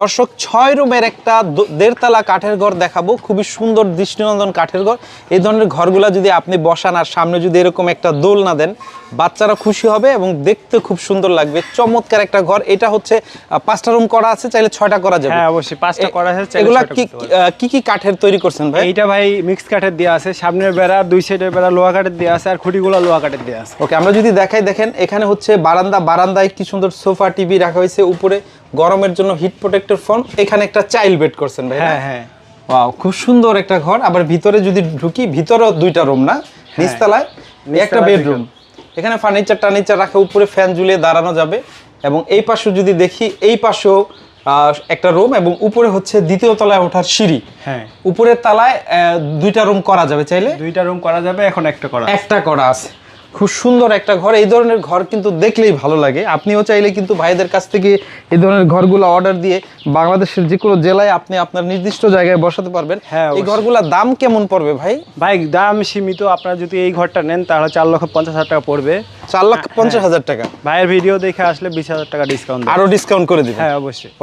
দর্শক 6 রুমের একটা দেড়তলা কাঠের ঘর দেখাবো, খুবই সুন্দর দৃষ্টিনন্দন কাঠের ঘর। এই ধরনের ঘরগুলা যদি আপনি বসান আর সামনে যদি এরকম একটা দোলনা দেন, বাচ্চারা খুশি হবে এবং দেখতে খুব সুন্দর লাগবে। চমৎকার একটা ঘর। এটা হচ্ছে 5টা রুম করা আছে, চাইলে 6টা করা যাবে। হ্যাঁ অবশ্যই 5টা করা আছে, চাইলে এগুলা 6টা করতে পারবেন। কি কাঠের তৈরি করছেন ভাই? এইটা ভাই মিক্স কাঠের দেয়া আছে, সামনের বেড়া 2 সাইডের বেড়া লোহা কাঠের দেয়া আছে, আর খুঁটিগুলো লোহা কাঠের দেয়া আছে। ওকে, আমরা যদি দেখাই, দেখেন এখানে হচ্ছে বারান্দায় কি সুন্দর সোফা টিভি রাখা হয়েছে, উপরে গরমের জন্য হিট প্রোটেক্টর ফোন, এখানে একটা চাইল্ড বেড করছেন ভাই। হ্যাঁ হ্যাঁ, ওয়াও, খুব সুন্দর একটা ঘর। আবার ভিতরে যদি ঢুকি, ভিতরেও 2টা রুম না, নিচতলায় একটা বেডরুম। এখানে ফার্নিচার রাখা, উপরে ফ্যান ঝুলিয়ে দাঁড়ানো যাবে। এবং এই পাশে যদি দেখি, এই পাশেও একটা রুম এবং উপরে হচ্ছে দ্বিতীয় তলায় ওঠার সিঁড়ি। হ্যাঁ উপরের তলায় 2টা রুম করা যাবে চাইলে। 2টা রুম করা যাবে, এখন একটা করা আছে। খুব সুন্দর একটা ঘর। এই ধরনের ঘর কিন্তু দেখলেই ভালো লাগে। আপনিও চাইলে কিন্তু ভাইদের কাছ থেকে এই ধরনের ঘরগুলো অর্ডার দিয়ে বাংলাদেশের যে কোনো জেলায় আপনি আপনার নির্দিষ্ট জায়গায় বসাতে পারবেন। হ্যাঁ, এই ঘরগুলোর দাম কেমন পড়বে ভাই? ভাই দাম সীমিত, আপনারা যদি এই ঘরটা নেন তাহলে 4,50,000 টাকা পড়বে। 4,50,000 টাকা। ভাইয়ের ভিডিও দেখে আসলে 20,000 টাকা ডিসকাউন্ট, আরো ডিসকাউন্ট করে দিবেন? হ্যাঁ অবশ্যই।